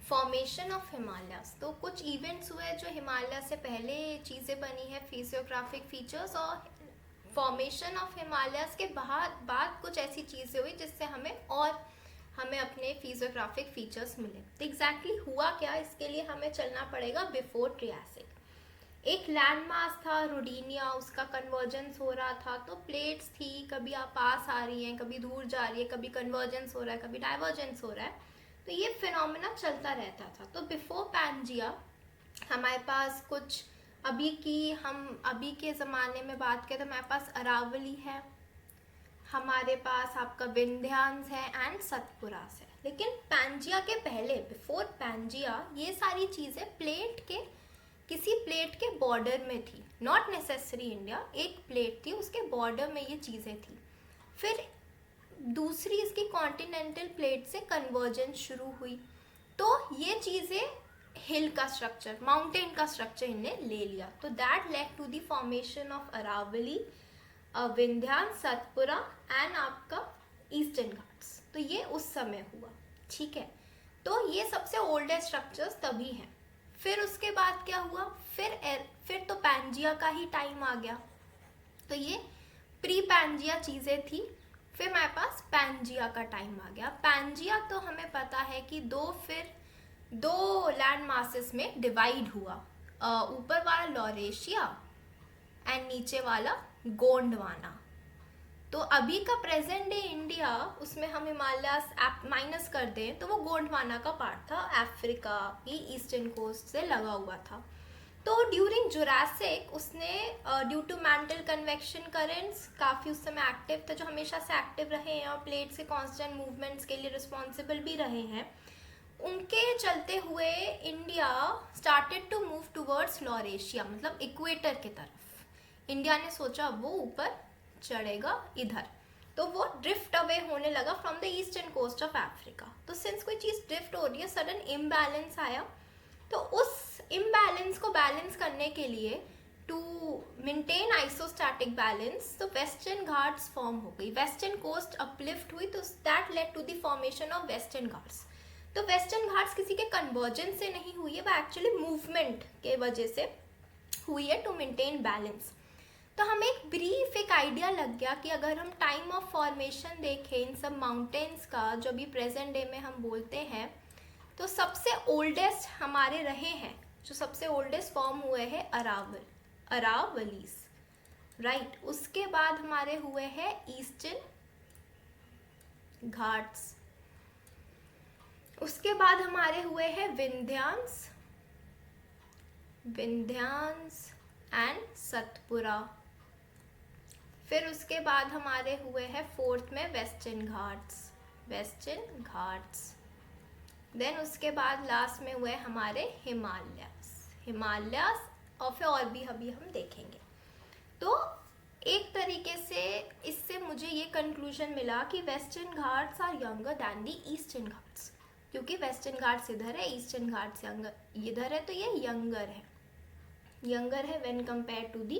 Formation of Himalayas, तो कुछ events हुए जो हिमालय से पहले चीज़ें बनी है, फिजियोग्राफिक फीचर्स, और फॉर्मेशन ऑफ हिमालयास के बाद कुछ ऐसी चीज़ें हुई जिससे हमें अपने फिजियोग्राफिक फीचर्स मिले। तो एग्जैक्टली हुआ क्या, इसके लिए हमें चलना पड़ेगा बिफोर ट्रियासिक। एक लैंड मास था रोडिनिया, उसका कन्वर्जेंस हो रहा था, तो प्लेट्स थी, कभी आप पास आ रही हैं, कभी दूर जा रही है, कभी कन्वर्जेंस हो रहा है, कभी डाइवर्जेंस हो रहा है, तो ये फिनोमेना चलता रहता था। तो बिफोर पैंजिया हमारे पास कुछ अभी के ज़माने में बात करें तो हमारे पास अरावली है, हमारे पास आपका विंध्यांस है एंड सतपुरास है। लेकिन पैंजिया के पहले, बिफोर पैंजिया, ये सारी चीज़ें किसी प्लेट के बॉर्डर में थी, नॉट नेसेसरी इंडिया, एक प्लेट थी उसके बॉर्डर में ये चीज़ें थी। फिर दूसरी इसकी कॉन्टिनेंटल प्लेट से कन्वर्जेंस शुरू हुई, तो ये चीज़ें हिल का स्ट्रक्चर, माउंटेन का स्ट्रक्चर इन्हें ले लिया। तो that led to the formation of Aravalli, Vindhyan, Satpura and आपका ईस्टर्न घाट्स। तो ये उस समय हुआ, ठीक है। तो ये सबसे ओल्डेस्ट स्ट्रक्चर्स तभी हैं। फिर उसके बाद क्या हुआ, फिर तो पैंजिया का ही टाइम आ गया, तो ये प्री पैंजिया चीज़ें थी। फिर हमारे पास पैंजिया का टाइम आ गया। पैंजिया तो हमें पता है कि दो लैंड मासेस में डिवाइड हुआ, ऊपर वाला लॉरेशिया एंड नीचे वाला गोंडवाना। तो अभी का प्रेजेंट डे इंडिया, उसमें हम हिमालयास माइनस कर दें तो वो गोंडवाना का पार्ट था, अफ्रीका की ईस्टर्न कोस्ट से लगा हुआ था। तो ड्यूरिंग जुरासिक उसने due to mantle convection currents काफ़ी उस समय एक्टिव थे, जो हमेशा से एक्टिव रहे हैं और प्लेट्स के कांस्टेंट मूवमेंट्स के लिए रिस्पॉन्सिबल भी रहे हैं। उनके चलते हुए India started to move towards Laurasia, मतलब इक्वेटर की तरफ। इंडिया ने सोचा वो ऊपर चढ़ेगा इधर, तो वो ड्रिफ्ट अवे होने लगा from the eastern coast of Africa. तो सिंस कोई चीज़ ड्रिफ्ट हो रही है, सडन इम्बैलेंस आया, तो उस इम्बैलेंस को बैलेंस करने के लिए, टू मेंटेन आइसोस्टैटिक बैलेंस, तो वेस्टर्न घाट्स फॉर्म हो गई, वेस्टर्न कोस्ट अपलिफ्ट हुई, तो that led to the formation of Western Ghats. तो वेस्टर्न घाट्स किसी के कन्वर्जेंस से नहीं हुई है, वो एक्चुअली मूवमेंट के वजह से हुई है, टू मेंटेन बैलेंस। तो हमें एक आइडिया लग गया कि अगर हम टाइम ऑफ फॉर्मेशन देखें इन सब माउंटेन्स का, जो भी प्रेजेंट डे में हम बोलते हैं, तो सबसे ओल्डेस्ट हमारे रहे हैं, जो सबसे ओल्डेस्ट फॉर्म हुए हैं अरावलीज, राइट। उसके बाद हमारे हुए हैं ईस्टर्न घाट्स, उसके बाद हमारे हुए हैं विंध्यांस एंड सतपुरा। फिर उसके बाद हमारे हुए हैं फोर्थ में वेस्टर्न घाट्स। देन उसके बाद लास्ट में हुए हमारे हिमालयास और फिर और भी अभी हम देखेंगे। तो एक तरीके से इससे मुझे ये कंक्लूजन मिला कि Western Ghats are younger than the Eastern Ghats, क्योंकि वेस्टर्न घाट्स इधर है, ईस्टर्न घाट्स इधर है, तो ये यंगर है when compare to the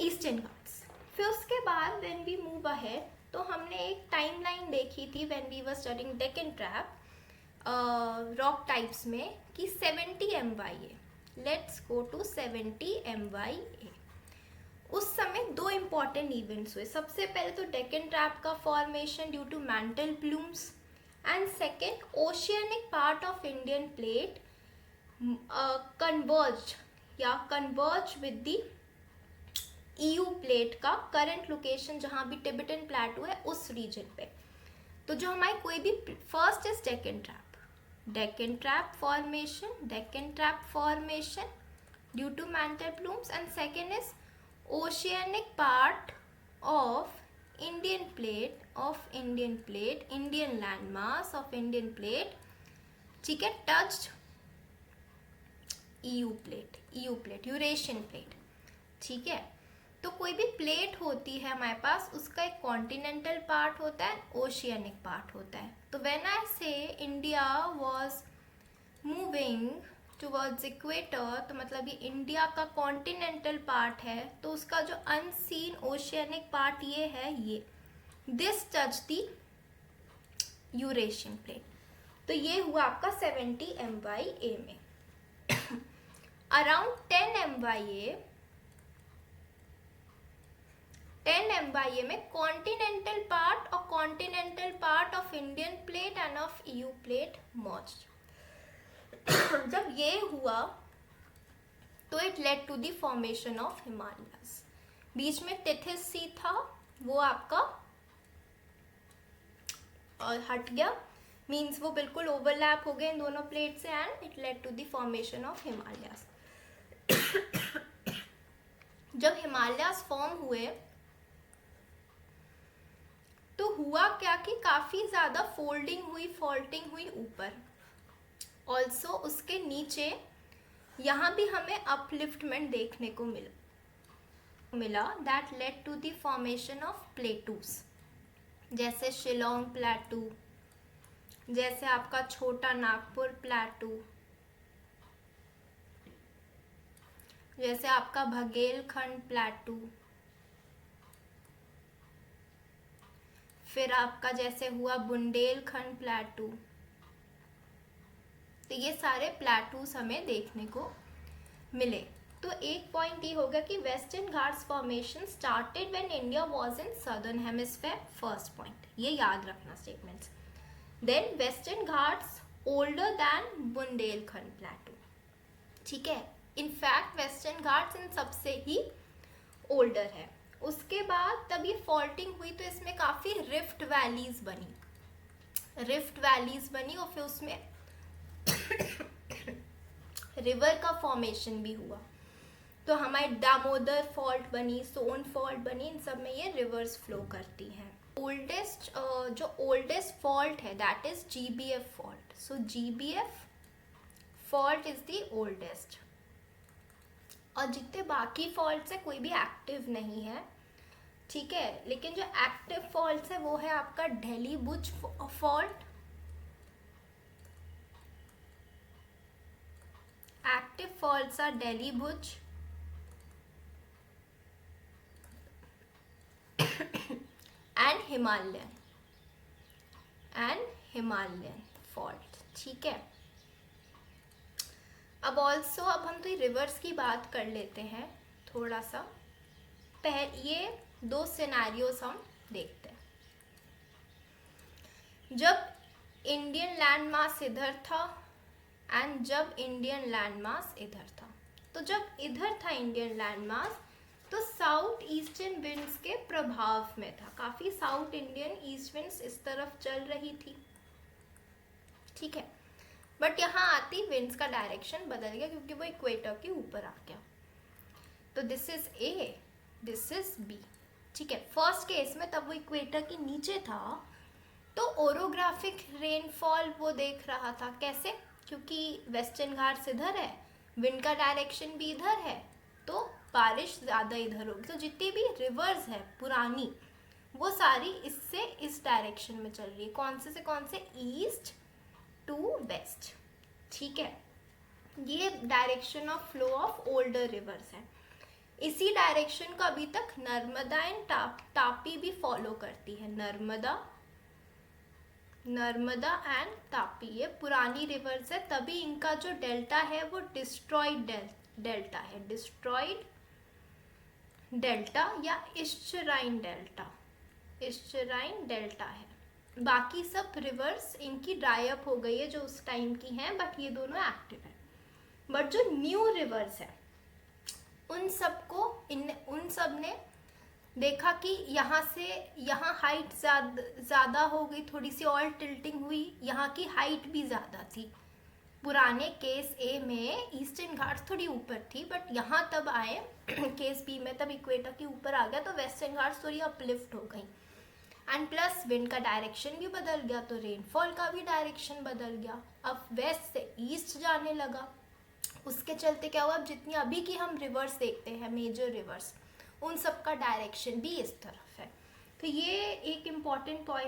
Eastern Ghats. फिर उसके बाद व्हेन वी मूव अहेड, तो हमने एक टाइमलाइन देखी थी when we were studying Deccan trap rock types में, कि 70 MYA, let's go to 70 MYA। उस समय दो इम्पॉर्टेंट इवेंट्स हुए। सबसे पहले तो डेक्कन ट्रैप का formation due to mantle plumes, and second oceanic part of Indian plate converge with the EU plate का करंट लोकेशन, जहाँ भी टिबेटन प्लेटू है उस रीजन पे। तो जो हमारी कोई भी first is Deccan trap formation due to mantle plumes, and second is oceanic part of Indian plate, Indian land mass of Indian plate, ठीक है, touched EU plate, Eurasian plate, ठीक है। तो कोई भी प्लेट होती है हमारे पास, उसका एक कॉन्टिनेंटल पार्ट होता है, ओशियनिक पार्ट होता है। तो व्हेन आई से India was moving towards equator, तो मतलब ये इंडिया का कॉन्टिनेंटल पार्ट है, तो उसका जो अनसीन ओशियनिक पार्ट ये है, ये this touch the Eurasian plate. तो ये हुआ आपका 70 MYA में। अराउंड 10 MYA में कॉन्टिनेंटल पार्ट और continental part of Indian plate and of EU plate merged. जब ये हुआ तो it led to the formation of Himalayas. बीच में टिथिस सी था, वो आपका हट गया, मीन्स वो बिल्कुल ओवरलैप हो गए इन दोनों प्लेट से, and it led to the formation of Himalayas. जब हिमालयास फॉर्म हुए तो हुआ क्या कि काफी ज्यादा फोल्डिंग हुई, फॉल्टिंग हुई ऊपर। ऑल्सो उसके नीचे यहाँ भी हमें अपलिफ्टमेंट देखने को मिला that led to the formation of plateaus, जैसे शिलोंग प्लेटू, जैसे आपका छोटा नागपुर प्लेटू, जैसे आपका बघेलखंड प्लेटू, फिर आपका जैसे हुआ बुंदेलखंड प्लेटू। तो ये सारे प्लेटूज हमें देखने को मिले। तो एक पॉइंट ये होगा कि Western Ghats formation started when India was in southern hemisphere, first point, ये याद रखना statements. Then Western Ghats older than Bundelkhand plateau, ठीक है। इनफैक्ट वेस्टर्न घाट्स इन सबसे ही ओल्डर है। उसके बाद तब ये फॉल्टिंग हुई तो इसमें काफ़ी रिफ्ट वैलीज बनी और फिर उसमें रिवर का फॉर्मेशन भी हुआ। तो हमारे दामोदर फॉल्ट बनी, सोन फॉल्ट बनी, इन सब में ये रिवर्स फ्लो करती हैं। जो ओल्डेस्ट फॉल्ट है that is GBF fault. So GBF fault is the oldest, और जितने बाकी फॉल्ट्स है कोई भी एक्टिव नहीं है, ठीक है। लेकिन जो एक्टिव फॉल्ट्स है वो है आपका Delhi Burj fault, active faults are Delhi Burj and Himalayan fault, ठीक है। अब हम तो रिवर्स की बात कर लेते हैं थोड़ा सा। ये दो सिनेरियोस हम देखते हैं। जब इंडियन लैंड मास इधर था एंड जब इंडियन लैंड मास इधर था, तो जब इधर था इंडियन लैंड मास तो साउथ ईस्टर्न विंड्स के प्रभाव में था, काफी साउथ इंडियन ईस्ट विंड्स इस तरफ चल रही थी, ठीक है। बट यहाँ आती विंड्स का डायरेक्शन बदल गया क्योंकि वो इक्वेटर के ऊपर आ गया। तो this is A, this is B, ठीक है। फर्स्ट केस में तब वो इक्वेटर के नीचे था तो ओरोग्राफिक रेनफॉल वो देख रहा था। कैसे? क्योंकि वेस्टर्न घाट्स इधर है, विंड का डायरेक्शन भी इधर है, तो बारिश ज़्यादा इधर होगी। तो जितनी भी रिवर्स है पुरानी वो सारी इससे इस डायरेक्शन में चल रही है। कौन से कौन से? ईस्ट टू वेस्ट, ठीक है। ये direction of flow of older reverse है। इसी डायरेक्शन को अभी तक नर्मदा एंड तापी भी फॉलो करती है। नर्मदा एंड तापी ये पुरानी रिवर्स है, तभी इनका जो डेल्टा है वो डिस्ट्रॉयड डेल्टा है, डिस्ट्रॉयड डेल्टा या इस्चराइन डेल्टा है। बाकी सब रिवर्स इनकी ड्राई अप हो गई है जो उस टाइम की हैं, बट ये दोनों एक्टिव है। बट जो न्यू रिवर्स है उन सब ने देखा कि यहाँ से यहाँ हाइट ज़्यादा हो गई, थोड़ी सी और टिल्टिंग हुई, यहाँ की हाइट भी ज़्यादा थी। पुराने केस ए में ईस्टर्न घाट्स थोड़ी ऊपर थी, बट यहाँ तब आए केस बी में तब इक्वेटर के ऊपर आ गया तो वेस्टर्न घाट्स थोड़ी अपलिफ्ट हो गई। एंड प्लस विंड का डायरेक्शन भी बदल गया तो रेनफॉल का भी डायरेक्शन बदल गया, अब वेस्ट से ईस्ट जाने लगा। उसके चलते क्या हुआ, अब जितनी अभी की हम रिवर्स देखते हैं मेजर रिवर्स, उन सब का डायरेक्शन भी इस तरफ है। तो ये एक इम्पॉर्टेंट पॉइंट